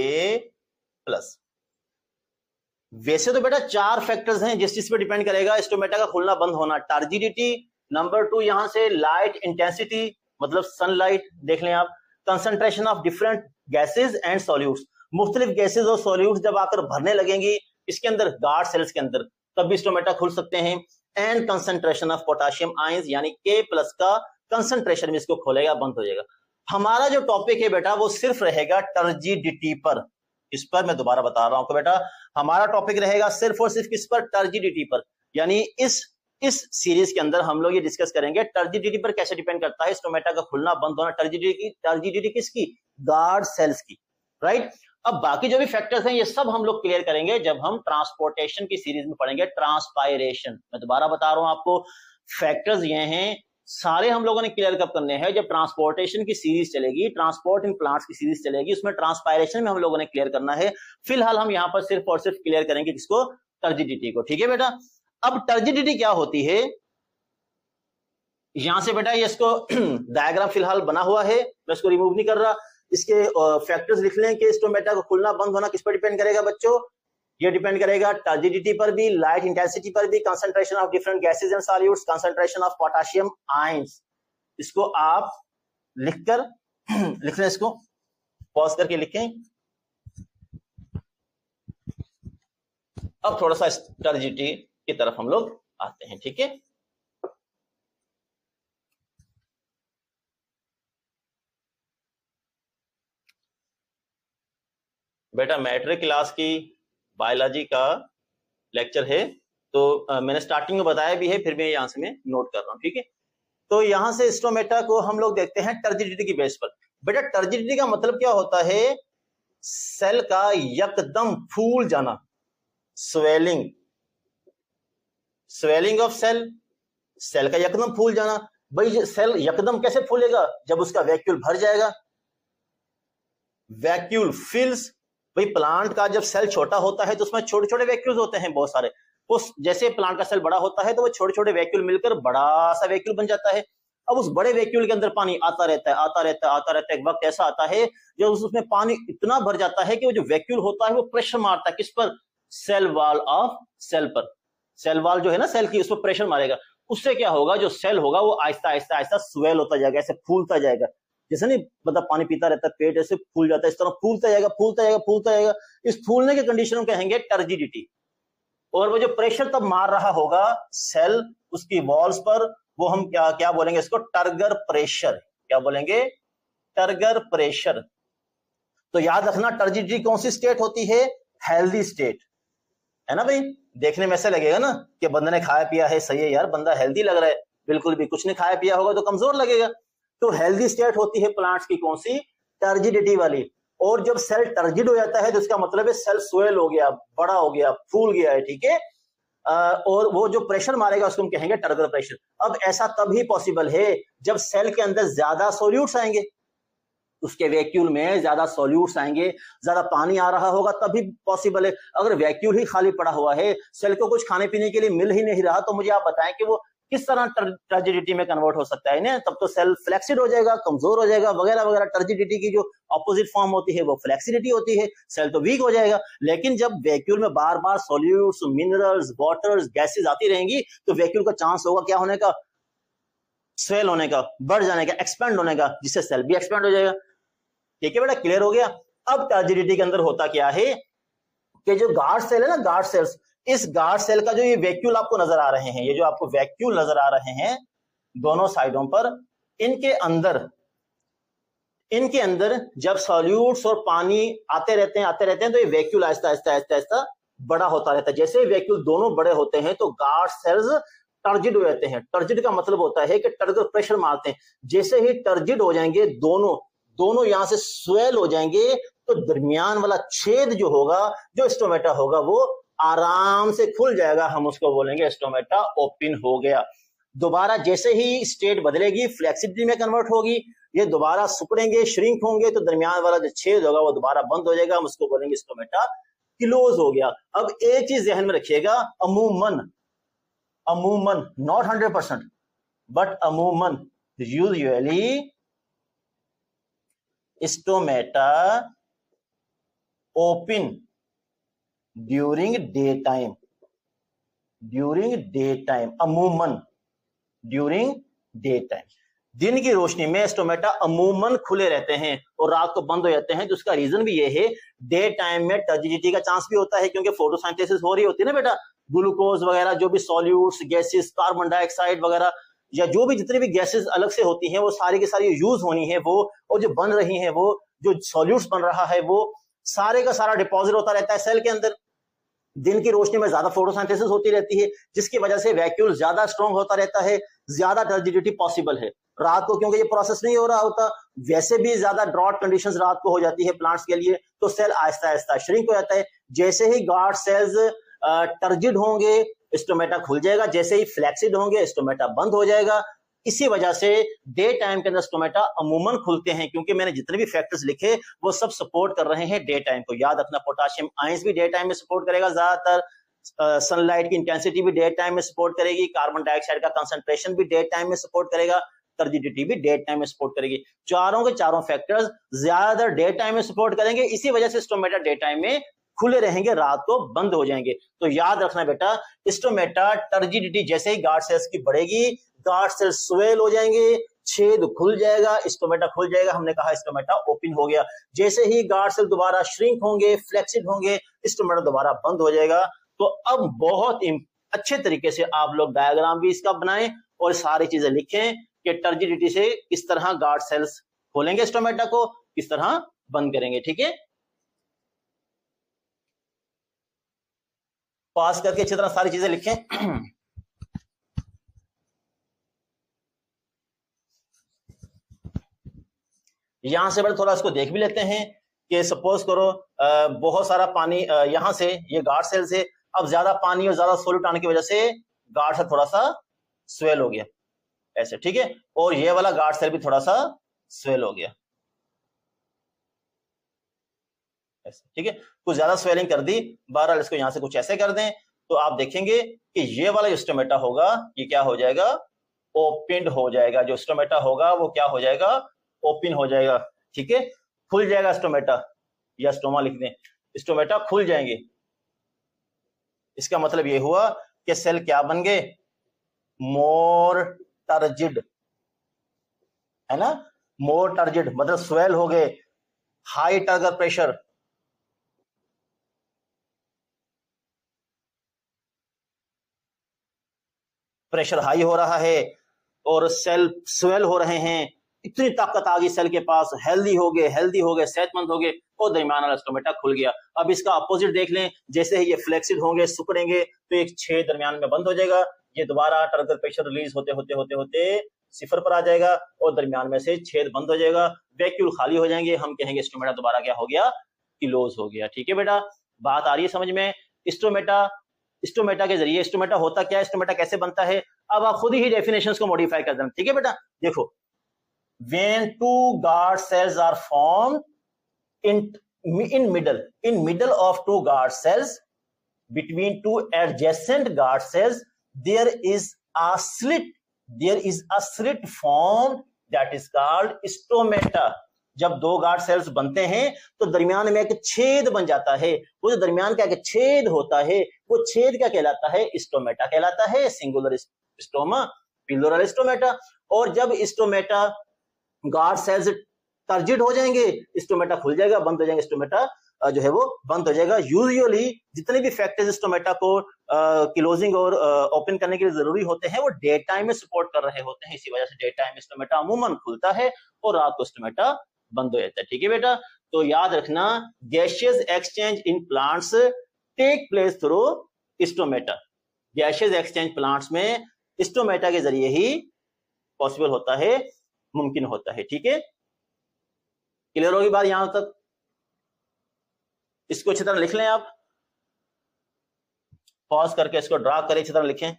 वैसे तो बेटा 4 फैक्टर्स हैं जिस चीज पे डिपेंड करेगा स्टोमेटा का खुलना बंद होना। टर्जिडिटी, नंबर 2 यहां से लाइट इंटेंसिटी मतलब सनलाइट देख लें आप, concentration of different gases and solutes, मुख्तलिफ गैसेस और सॉल्यूट्स जब आकर भरने लगेंगी इसके अंदर गार्ड सेल्स के अंदर तब भी स्टोमेटा खुल सकते हैं। And concentration of potassium ions यानी K+ का कंसंट्रेशन में इसको खोलेगा, बंद हो जाएगा। हमारा जो टॉपिक है बेटा वो सिर्फ रहेगा टर्जिडिटी पर, इस पर मैं दोबारा बता रहा हूं कि बेटा हमारा टॉपिक रहेगा सिर्फ और सिर्फ किस पर, टर्जिडिटी पर। यानी इस सीरीज के अंदर हम लोग ये डिस्कस करेंगे टर्जिडिटी पर कैसे डिपेंड करता है स्टोमेटा का खुलना बंद होना। टर्जिडिटी किसकी, गार्ड सेल्स की, राइट। अब बाकी जो भी फैक्टर्स हैं ये सब हम लोग क्लियर करेंगे जब हम ट्रांसपोर्टेशन की सीरीज में पढ़ेंगे, ट्रांसपायरेशन। मैं दोबारा बता रहा हूं आपको, फैक्टर्स ये हैं सारे हम लोगों ने क्लियर कब करने हैं, जब ट्रांसपोर्टेशन की सीरीज चलेगी, ट्रांसपोर्ट इन प्लांट्स की सीरीज चलेगी, उसमें ट्रांसपायरेशन में हम लोगों ने क्लियर करना है। फिलहाल हम यहाँ पर सिर्फ और सिर्फ क्लियर करेंगे किसको, टर्जिडिटी को। ठीक है बेटा, अब टर्जिडिटी क्या होती है, यहां से बेटा ये इसको डायग्राम फिलहाल बना हुआ है, मैं इसको रिमूव नहीं कर रहा। इसके फैक्टर्स लिख लें कि स्टोमेटा को खुलना बंद होना किस पर डिपेंड करेगा बच्चों, ये डिपेंड करेगा टर्जिडिटी पर भी, लाइट इंटेंसिटी पर भी, concentration of different gases and solutes, concentration of potassium ions. इसको आप लिखकर लिख लें, इसको पॉज करके लिखें। अब थोड़ा सा टर्जिडिटी की तरफ हम लोग आते हैं। ठीक है, बेटा मैट्रिक क्लास की बायोलॉजी का लेक्चर है, तो मैंने स्टार्टिंग में बताया भी है, फिर मैं यहाँ से मैं नोट कर रहा हूँ, ठीक है। तो यहाँ से स्टोमेटा को हम लोग देखते हैं टर्जिडिटी की बेस पर। बेटा टर्जिडिटी का मतलब क्या होता है? सेल का यकदम फूल जाना, swelling, swelling of cell, cell का यकदम फूल जाना। भाई सेल यकदम कैसे फूलेगा? जब उसका वैक्यूल भर जाएगा, वैक्यूल फिल्स। भाई प्लांट का जब सेल छोटा होता है तो उसमें छोटे छोटे वैक्यूल्स होते हैं बहुत सारे। उस जैसे प्लांट का सेल बड़ा होता है तो वो छोटे छोटे वैक्यूल मिलकर बड़ा सा वैक्यूल बन जाता है। अब उस बड़े वैक्यूल के अंदर पानी आता रहता है, आता रहता है, आता रहता है। एक वक्त ऐसा आता है जब उसमें पानी इतना भर जाता है कि वो जो वैक्यूल होता है वो प्रेशर मारता है, किस पर? सेल वॉल ऑफ सेल पर। सेल वॉल जो है ना सेल की, उस पर प्रेशर मारेगा। उससे क्या होगा? जो सेल होगा वो आहिस्ता आहिस्ता आहिस्ता स्वेल होता जाएगा, ऐसे फूलता जाएगा। जैसे नहीं मतलब पानी पीता रहता है, पेट ऐसे फूल जाता है, इस तरह फूलता जाएगा, फूलता जाएगा, फूलता जाएगा। इस फूलने की कंडीशन को कहेंगे टर्जिडिटी। और वो जो प्रेशर तब मार रहा होगा सेल उसकी वॉल्स पर, वो हम क्या क्या बोलेंगे इसको? Turgor pressure. क्या बोलेंगे? Turgor pressure. तो याद रखना टर्जिडिटी कौन सी स्टेट होती है? हेल्दी स्टेट, है ना भाई। देखने में ऐसा लगेगा ना कि बंदे ने खाया पिया है, सही है यार, बंदा हेल्दी लग रहा है। बिल्कुल भी कुछ नहीं खाया पिया होगा तो कमजोर लगेगा। तो हेल्दी स्टेट होती है प्लांट्स की कौन सी? टर्जिडिटी वाली। और जब सेल टर्जिड हो जाता है तो इसका मतलब है सेल स्वेल हो गया, बड़ा हो गया, फूल गया है, ठीक है। और वो जो प्रेशर मारेगा उसको हम कहेंगे टर्गर प्रेशर। अब ऐसा तभी पॉसिबल है जब सेल के अंदर ज्यादा सोल्यूट्स आएंगे, उसके वैक्यूल में ज्यादा सोल्यूट्स आएंगे, ज्यादा पानी आ रहा होगा, तभी पॉसिबल है। अगर वैक्यूल ही खाली पड़ा हुआ है, सेल को कुछ खाने पीने के लिए मिल ही नहीं रहा, तो मुझे आप बताएं कि वो किस तरह टर्जिडिटी में कन्वर्ट हो सकता है ना? तब तो सेल फ्लेक्सिड हो जाएगा, कमजोर हो जाएगा, वगैरह वगैरह। टर्जिडिटी की जो ऑपोजिट फॉर्म होती है वो फ्लेक्सिडिटी होती है, सेल तो वीक हो जाएगा। लेकिन जब वैक्यूल में बार बार सोल्यूट्स, मिनरल्स, वाटर्स, गैसेज आती रहेंगी तो वैक्यूल का चांस होगा क्या होने का? स्वेल होने का, बढ़ जाने का, एक्सपेंड होने का, जिससे सेल भी एक्सपेंड हो जाएगा। ठीक है बेटा, क्लियर हो गया। अब टर्जिडिटी के अंदर होता क्या है कि जो गार्ड सेल है ना, गार्ड सेल्स, इस गार्ड सेल का जो ये वैक्यूल आपको नजर आ रहे हैं, ये जो आपको वैक्यूल नजर आ रहे हैं दोनों साइडों पर, इनके अंदर जब सॉल्यूट्स और पानी आते रहते हैं तो ये वैक्यूल आहिस्ता आहिस्ता आहिस्ता आहिस्ता बड़ा होता रहता है। जैसे ही वैक्यूल दोनों बड़े होते हैं तो गार्ड सेल्स टर्जिड हो जाते हैं। टर्जिड का मतलब होता है कि टर्गर प्रेशर मारते हैं। जैसे ही टर्जिड हो जाएंगे दोनों यहां से स्वेल हो जाएंगे तो दरमियान वाला छेद जो होगा, जो स्टोमेटा होगा, वो आराम से खुल जाएगा। हम उसको बोलेंगे स्टोमेटा ओपन हो गया। दोबारा जैसे ही स्टेट बदलेगी, फ्लेक्सिबिलिटी में कन्वर्ट होगी, ये दोबारा सिकुड़ेंगे, श्रिंक होंगे, तो दरमियान वाला जो छेद होगा वो दोबारा बंद हो जाएगा। हम उसको बोलेंगे स्टोमेटा क्लोज हो गया। अब एक चीज ध्यान में रखिएगा, अमूमन नॉट 100%, बट अमूमन usually stomata open during day time, अमूमन ड्यूरिंग डे टाइम। दिन की रोशनी में स्टोमेटा अमूमन खुले रहते हैं और रात को बंद हो जाते हैं। तो उसका रीजन भी ये है, डे टाइम में टर्जिडिटी का चांस भी होता है क्योंकि फोटोसिंथेसिस हो रही होती है ना बेटा, ग्लूकोज वगैरह, जो भी सॉल्यूट्स, गैसेस, कार्बन डाइऑक्साइड वगैरह, या जो भी जितनी भी गैसेस अलग से होती हैं वो सारी की सारी यूज होनी है वो, और जो बन रही हैं वो, जो सॉल्यूट्स बन रहा है वो सारे का सारा डिपॉजिट होता रहता है सेल के अंदर। दिन की रोशनी में ज्यादा फोटोसिंथेसिस होती रहती है जिसकी वजह से वैक्यूल ज्यादा स्ट्रॉन्ग होता रहता है, ज्यादा टर्जिडिटी पॉसिबल है। रात को क्योंकि ये प्रोसेस नहीं हो रहा होता, वैसे भी ज्यादा ड्रॉट कंडीशंस रात को हो जाती है प्लांट्स के लिए, तो सेल आहिस्ता आहिस्ता श्रिंक हो जाता है। जैसे ही गार्ड सेल्स टर्जिड होंगे स्टोमेटा खुल जाएगा, जैसे ही फ्लेक्सिड होंगे स्टोमेटा बंद हो जाएगा। इसी वजह से डे टाइम के अंदर स्टोमेटा अमूमन खुलते हैं, क्योंकि मैंने जितने भी फैक्टर्स लिखे वो सब सपोर्ट कर रहे हैं डे टाइम को। याद रखना, पोटेशियम आयंस भी डे टाइम में सपोर्ट करेगा ज्यादातर, सनलाइट की इंटेंसिटी भी डे टाइम में सपोर्ट करेगी, कार्बन डाइऑक्साइड का कंसंट्रेशन भी डे टाइम में सपोर्ट करेगा, टर्जिडिटी भी डे टाइम में सपोर्ट करेगी। चारों के चारों फैक्टर्स ज्यादातर डे टाइम में सपोर्ट करेंगे, इसी वजह से स्टोमेटा डे टाइम में खुले रहेंगे, रात को बंद हो जाएंगे। तो याद रखना बेटा, स्टोमेटा टर्जिडिटी जैसे ही गार्ड सेल्स की बढ़ेगी, गार्ड सेल्स स्वेल हो जाएंगे, छेद खुल जाएगा, स्टोमेटा खुल जाएगा। हमने कहा स्टोमेटा ओपन हो गया। जैसे ही गार्ड सेल दोबारा श्रिंक होंगे, फ्लेक्सिड होंगे, स्टोमेटा दोबारा बंद हो जाएगा। तो अब बहुत अच्छे तरीके से आप लोग डायग्राम भी इसका बनाएं और सारी चीजें लिखें कि टर्जिडिटी से किस तरह गार्ड सेल्स खोलेंगे स्टोमेटा को, किस तरह बंद करेंगे। ठीक है, पास करके अच्छी तरह सारी चीजें लिखें। यहां से बड़े थोड़ा इसको देख भी लेते हैं कि सपोज करो बहुत सारा पानी यहां से ये गार्ड सेल से, अब ज्यादा पानी और ज्यादा सोल्यूट आने की वजह से गार्ड सेल थोड़ा सा स्वेल हो गया ऐसे, ठीक है, और ये वाला गार्ड सेल भी थोड़ा सा स्वेल हो गया ऐसे, ठीक है, कुछ ज्यादा स्वेलिंग कर दी। बहरहाल इसको यहां से कुछ ऐसे कर दें तो आप देखेंगे कि ये वाला स्टोमेटा होगा ये क्या हो जाएगा, ओपन हो जाएगा। जो स्टोमेटा होगा वो क्या हो जाएगा, ओपन हो जाएगा, ठीक है, खुल जाएगा स्टोमेटा, या स्टोमा लिख दें, स्टोमेटा खुल जाएंगे। इसका मतलब ये हुआ कि सेल क्या बन गए, मोर टर्जिड, है ना, मोर टर्जिड मतलब स्वेल हो गए, high turgor pressure, pressure high हो रहा है और सेल स्वेल हो रहे हैं, इतनी ताकत आ गई सेल के पास, हेल्दी हो गए सेहतमंद हो गए, और दरमियान वाला स्टोमेटा खुल गया। अब इसका अपोजिट देख लें, जैसे ही ये फ्लेक्सिड होंगे सिकुड़ेंगे तो एक छेद दरमियान में बंद हो जाएगा, ये दोबारा टर्गर प्रेशर रिलीज होते होते होते होते सिफर पर आ जाएगा और दरमियान में से छेद बंद हो जाएगा, वैक्यूल खाली हो जाएंगे, हम कहेंगे स्टोमेटा दोबारा क्या हो गया, क्लोज हो गया। ठीक है बेटा, बात आ रही है समझ में। स्टोमेटा के जरिए, स्टोमेटा होता क्या है, स्टोमेटा कैसे बनता है, अब आप खुद ही डेफिनेशंस को मॉडिफाई कर देना। ठीक है बेटा, देखो, when two guard cells are formed in middle of two guard cells, between two adjacent guard cells there is a slit formed that is called stomata। जब दो गार्ड सेल्स बनते हैं तो दरमियान में एक छेद बन जाता है, वो जो दरमियान का एक छेद होता है वो छेद क्या कहलाता है, स्टोमेटा कहलाता है, सिंगुलर स्टोमा, प्लूरल स्टोमेटा। और जब स्टोमेटा गार्ड सेल्स टर्जिड हो जाएंगे, स्टोमेटा खुल जाएगा, बंद हो जाएंगे, स्टोमेटा जो है वो बंद हो जाएगा। यूजुअली जितने भी फैक्टर्स स्टोमेटा को क्लोजिंग और ओपन करने के लिए जरूरी होते हैं वो डे टाइम में सपोर्ट कर रहे होते हैं, इसी वजह से डे टाइम में स्टोमेटा अमूमन खुलता है और रात को स्टोमेटा बंद हो जाता है। ठीक है बेटा, तो याद रखना, gaseous exchange in plants take place through stomata. Gaseous exchange plants में स्टोमेटा के जरिए ही पॉसिबल होता है, मुमकिन होता है। ठीक है, क्लियर होगी बात यहां तक? इसको अच्छी तरह लिख लें, आप पॉज करके इसको ड्रा करें, अच्छी तरह लिखें।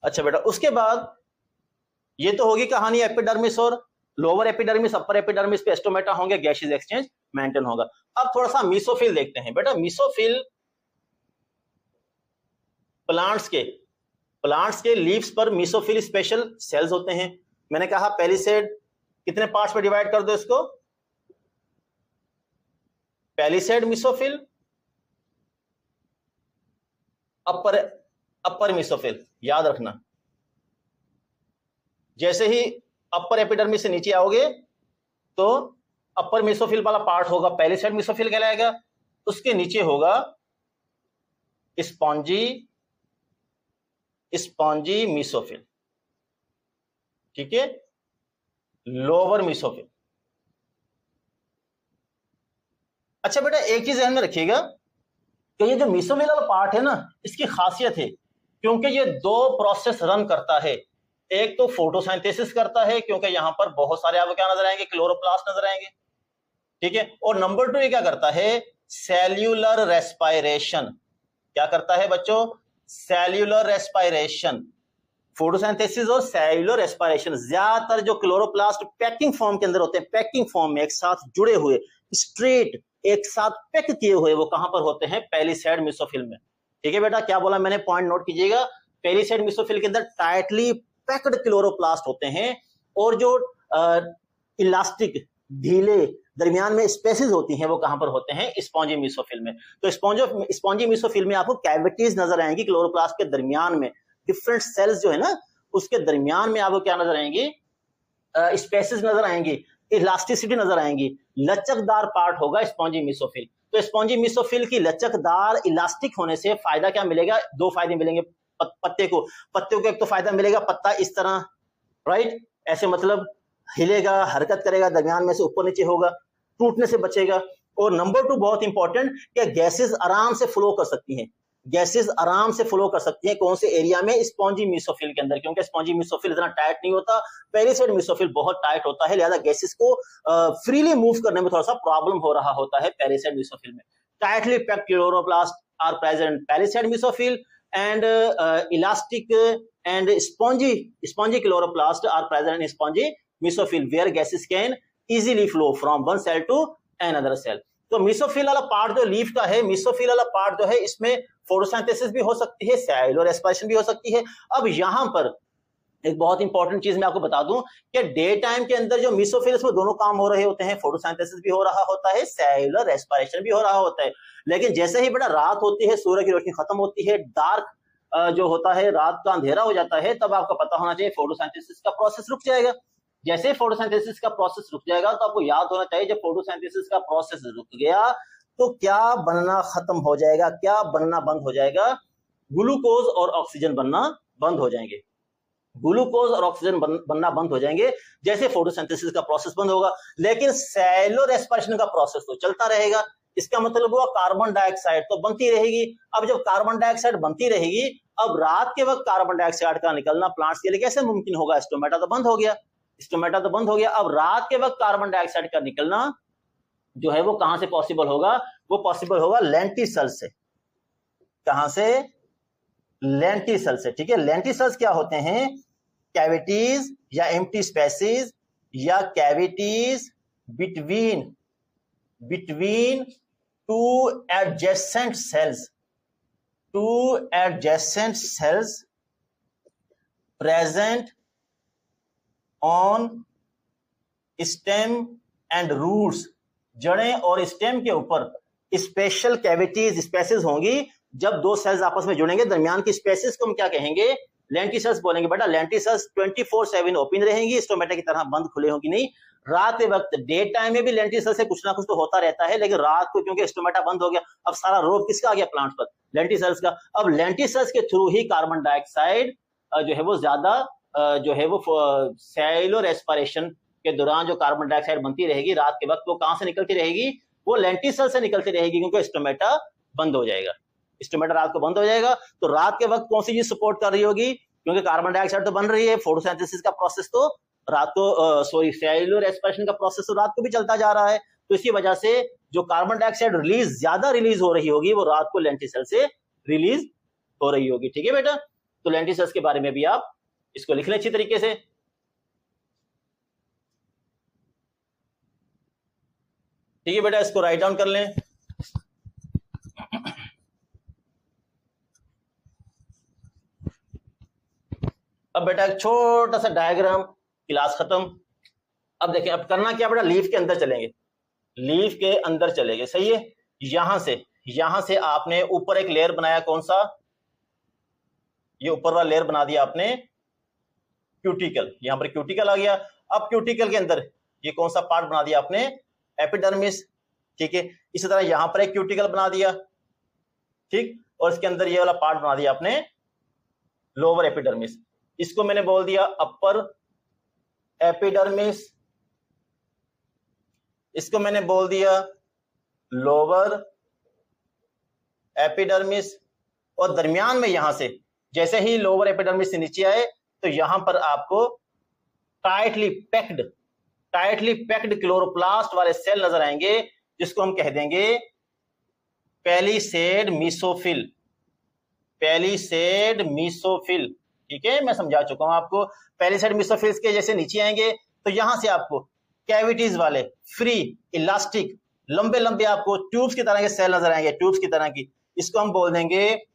अच्छा बेटा, उसके बाद ये तो होगी कहानी एपिडर्मिस और लोअर एपिडर्मिस, अपर एपिडर्मिस पे स्टोमेटा होंगे, गैशियस एक्सचेंज मेंटेन होगा। अब थोड़ा सा मीसोफिल देखते हैं बेटा। मीसोफिल प्लांट्स के लीव्स पर मीसोफिल स्पेशल सेल्स होते हैं। मैंने कहा पेलिसेड कितने पार्ट्स में डिवाइड कर दो इसको, पेलिसेड मीसोफिल, अपर मीसोफिल, याद रखना। जैसे ही अपर एपिडर्मिस से नीचे आओगे तो अपर मीसोफिल वाला पार्ट होगा पेलिसेड मीसोफिल कहलाएगा, उसके नीचे होगा स्पॉन्जी मीसोफिल, ठीक है, लोअर मीसोफिल। अच्छा बेटा, एक चीज ध्यान में रखिएगा कि ये जो मीसोफिल वाला पार्ट है ना, इसकी खासियत है क्योंकि ये दो प्रोसेस रन करता है। एक तो फोटोसिंथेसिस करता है क्योंकि यहां पर बहुत सारे आपको क्या नजर आएंगे, क्लोरोप्लास्ट नजर आएंगे, ठीक है। और नंबर 2 ये क्या करता है, सेल्यूलर रेस्पायरेशन। क्या करता है बच्चों, सेल्यूलर रेस्पायरेशन, फोटोसिंथेसिस और सेल्यूलर रेस्पायरेशन। ज्यादातर जो क्लोरोप्लास्ट पैकिंग फॉर्म के अंदर होते हैं, पैकिंग फॉर्म में एक साथ जुड़े हुए, स्ट्रेट एक साथ पैक किए हुए, वो कहां पर होते हैं, पेलिसेड मीसोफिल में। ठीक है बेटा, क्या बोला मैंने, पॉइंट नोट कीजिएगा। पेलिसेड मीसोफिल के अंदर टाइटली पैक्ड क्लोरोप्लास्ट होते हैं और जो इलास्टिक ढीले दरमियान में स्पेसेस होती हैं वो कहां पर होते हैं, स्पॉन्जी मीसोफिल में। तो स्पॉन्जी मीसोफिल में आपको कैविटीज नजर आएंगी, क्लोरोप्लास्ट के दरमियान में डिफरेंट सेल्स जो है ना उसके दरमियान में आपको क्या नजर आएंगी, स्पेसेस नजर आएंगी, इलास्टिसिटी नजर आएंगी, लचकदार पार्ट होगा स्पॉन्जी मीसोफिल। तो स्पॉन्जी मीसोफिल की लचकदार इलास्टिक होने से फायदा क्या मिलेगा? दो फायदे मिलेंगे पत्ते को एक तो फायदा मिलेगा, पत्ता इस तरह राइट ऐसे मतलब हिलेगा, हरकत करेगा, दरमियान में से ऊपर नीचे होगा, टूटने से बचेगा। और नंबर 2 बहुत इंपॉर्टेंट कि गैसेस आराम से फ्लो कर सकती हैं, गैसेस आराम से फ्लो कर सकती हैं कौन से एरिया में? स्पॉन्जी मीसोफिल के अंदर, क्योंकि स्पॉन्जी मीसोफिल इतना टाइट नहीं होता, पेरिसाइड मीसोफिल बहुत टाइट होता है, लिहाजा गैसेस को फ्रीली मूव करने में थोड़ा सा प्रॉब्लम हो रहा होता है पेरिसाइड मीसोफिल में। Tightly packed chloroplast are present palisade mesophyll and elastic and spongy chloroplast are present in spongy mesophyll where gases can easily flow from one cell to another cell। तो mesophyll वाला part जो leaf का है, mesophyll वाला part जो है इसमें photosynthesis भी हो सकती है, सेलुलर रेस्पिरेशन भी हो सकती है। अब यहां पर एक बहुत इंपॉर्टेंट चीज मैं आपको बता दूं कि डे टाइम के अंदर जो मेसोफिल में दोनों काम हो रहे होते हैं, फोटोसिंथेसिस भी हो रहा होता है, सेलुलर रेस्पिरेशन भी हो रहा होता है। लेकिन जैसे ही बेटा रात होती है, सूर्य की रोशनी खत्म होती है, डार्क जो होता है, रात का अंधेरा हो जाता है, तब आपको पता होना चाहिए फोटोसिंथेसिस का प्रोसेस रुक जाएगा। जैसे फोटोसिंथेसिस का प्रोसेस रुक जाएगा तो आपको याद होना चाहिए जब फोटोसिंथेसिस का प्रोसेस रुक गया तो क्या बनना खत्म हो जाएगा, क्या बनना बंद हो जाएगा? ग्लूकोज और ऑक्सीजन बनना बंद हो जाएंगे, ग्लूकोज और ऑक्सीजन बनना बंद हो जाएंगे जैसे फोटोसिंथेसिस का प्रोसेस बंद होगा। लेकिन सेलुलर रेस्पिरेशन का प्रोसेस तो चलता रहेगा। इसका मतलब हुआ कार्बन डाइऑक्साइड तो बनती रहेगी। अब जब कार्बन डाइऑक्साइड बनती रहेगी, अब रात के वक्त कार्बन डाइऑक्साइड का निकलना प्लांट्स के लिए कैसे मुमकिन होगा? स्टोमेटा तो बंद हो गया, स्टोमेटा तो बंद हो गया। अब रात के वक्त कार्बन डाइऑक्साइड का निकलना जो है वो कहां से पॉसिबल होगा? वो पॉसिबल होगा लेंटिसेल से। कहां से? लेंटिसेल से। ठीक है, लेंटिसेल्स क्या होते हैं? कैविटीज या एम्प्टी स्पेसेस या cavities between two adjacent cells present on stem and roots. जड़ें और स्टेम के ऊपर स्पेशल कैविटीज स्पेसेस होंगी। जब दो सेल्स आपस में जुड़ेंगे, दरमियान की स्पेसेस को हम क्या कहेंगे? लेंटिसेल्स बोलेंगे। बेटा लेंटिसेल्स 24/7 ओपन रहेंगी, स्टोमेटा की तरह बंद खुले होंगी नहीं। रात के वक्त डे टाइम में भी लेंटिसेल्स से कुछ ना कुछ तो होता रहता है, लेकिन रात को क्योंकि स्टोमेटा बंद हो गया, अब सारा रोग किसका आ गया? प्लांट पर, लेंटिसेल्स का। अब लेंटिसेल्स के थ्रू ही कार्बन डाइऑक्साइड जो है वो ज्यादा जो है वो सेलुलर रेस्पिरेशन के दौरान जो कार्बन डाइऑक्साइड बनती रहेगी रात के वक्त, वो कहां से निकलती रहेगी? वो लेंटिसेल से निकलती रहेगी, क्योंकि स्टोमेटा बंद हो जाएगा। स्टोमेटा रात को बंद हो जाएगा तो रात के वक्त कौन सी चीज सपोर्ट कर रही होगी? क्योंकि कार्बन डाइऑक्साइड तो बन रही है, फोटोसिंथेसिस का प्रोसेस तो रात को सेलुलर रेस्पिरेशन का प्रोसेस तो रात को भी चलता जा रहा है। तो इसी वजह से जो कार्बन डाइऑक्साइड ज्यादा रिलीज हो रही होगी वो रात को लेंटिसेल से रिलीज हो रही होगी। ठीक है बेटा, तो लेंटिसेल्स के बारे में भी आप इसको लिख लें अच्छी तरीके से। ठीक है बेटा, इसको राइट डाउन कर लें। अब बेटा एक छोटा सा डायग्राम, क्लास खत्म। अब देखें, अब करना क्या बेटा? लीफ के अंदर चलेंगे, लीफ के अंदर चलेंगे। सही है, यहां से आपने ऊपर एक लेयर बनाया, कौन सा? ये ऊपर वाला लेयर बना दिया आपने, क्यूटिकल। यहां पर क्यूटिकल आ गया। अब क्यूटिकल के अंदर ये कौन सा पार्ट बना दिया आपने? एपिडर्मिस। ठीक है, इसी तरह यहां पर एक क्यूटिकल बना दिया, ठीक, और इसके अंदर ये वाला पार्ट बना दिया आपने, लोअर एपिडर्मिस। इसको मैंने बोल दिया अपर एपिडर्मिस, इसको मैंने बोल दिया लोअर एपिडर्मिस। और दरमियान में यहां से जैसे ही लोअर एपिडर्मिस से नीचे आए तो यहां पर आपको टाइटली पैक्ड क्लोरोप्लास्ट वाले सेल नजर आएंगे, जिसको हम कह देंगे पैलिसेड मीसोफिल। ठीक है, मैं समझा चुका हूं आपको। पैलिसेड मीसोफिल्स के जैसे नीचे आएंगे तो यहां से आपको कैविटीज वाले फ्री इलास्टिक लंबे लंबे आपको ट्यूब्स की तरह के सेल नजर आएंगे, ट्यूब्स की तरह की। इसको हम बोल देंगे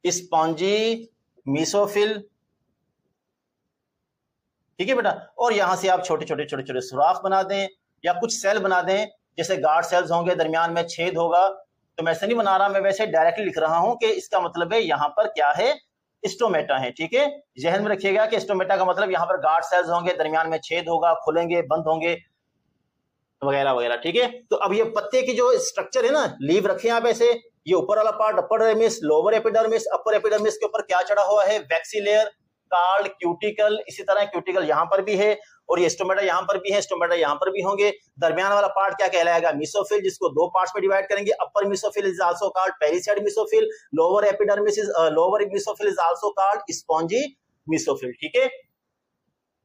स्पॉन्जी मीसोफिल। ठीक है बेटा, और यहां से आप छोटे छोटे सुराख बना दें या कुछ सेल बना दें, जैसे गार्ड सेल्स होंगे, दरमियान में छेद होगा। तो मैं ऐसे नहीं बना रहा, मैं वैसे डायरेक्टली लिख रहा हूं कि इसका मतलब है यहां पर क्या है? स्टोमेटा है। ठीक है, जहन में रखिएगा कि स्टोमेटा का मतलब यहां पर गार्ड सेल्स होंगे, दरमियान में छेद होगा, खुलेंगे, बंद होंगे, वगैरह वगैरह, ठीक है। तो अब ये पत्ते की जो स्ट्रक्चर है ना, लीव रखे यहाँ पे ऐसे, ये ऊपर वाला part upper epidermis, lower epidermis, upper epidermis के ऊपर क्या चढ़ा हुआ है, वैक्सी लेयर कॉल्ड क्यूटिकल, इसी तरह क्यूटिकल यहाँ पर भी है और ये स्टोमेटा यहाँ पर भी है, स्टोमेटा यहाँ पर भी होंगे। दरमियान वाला पार्ट क्या कहलाएगा, मेसोफिल, जिसको दो पार्ट्स में डिवाइड करेंगे। Upper mesophyll is also called palisade mesophyll, lower epidermis is lower mesophyll is also called spongy mesophyll, ठीक है।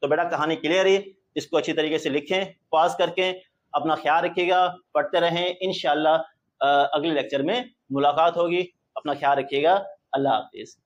तो बेटा कहानी क्लियर है, इसको अच्छी तरीके से लिखें, पॉज करके। अपना ख्याल रखिएगा, पढ़ते रहें, इंशाल्लाह अगले लेक्चर में मुलाकात होगी। अपना ख्याल रखिएगा, अल्लाह हाफिज।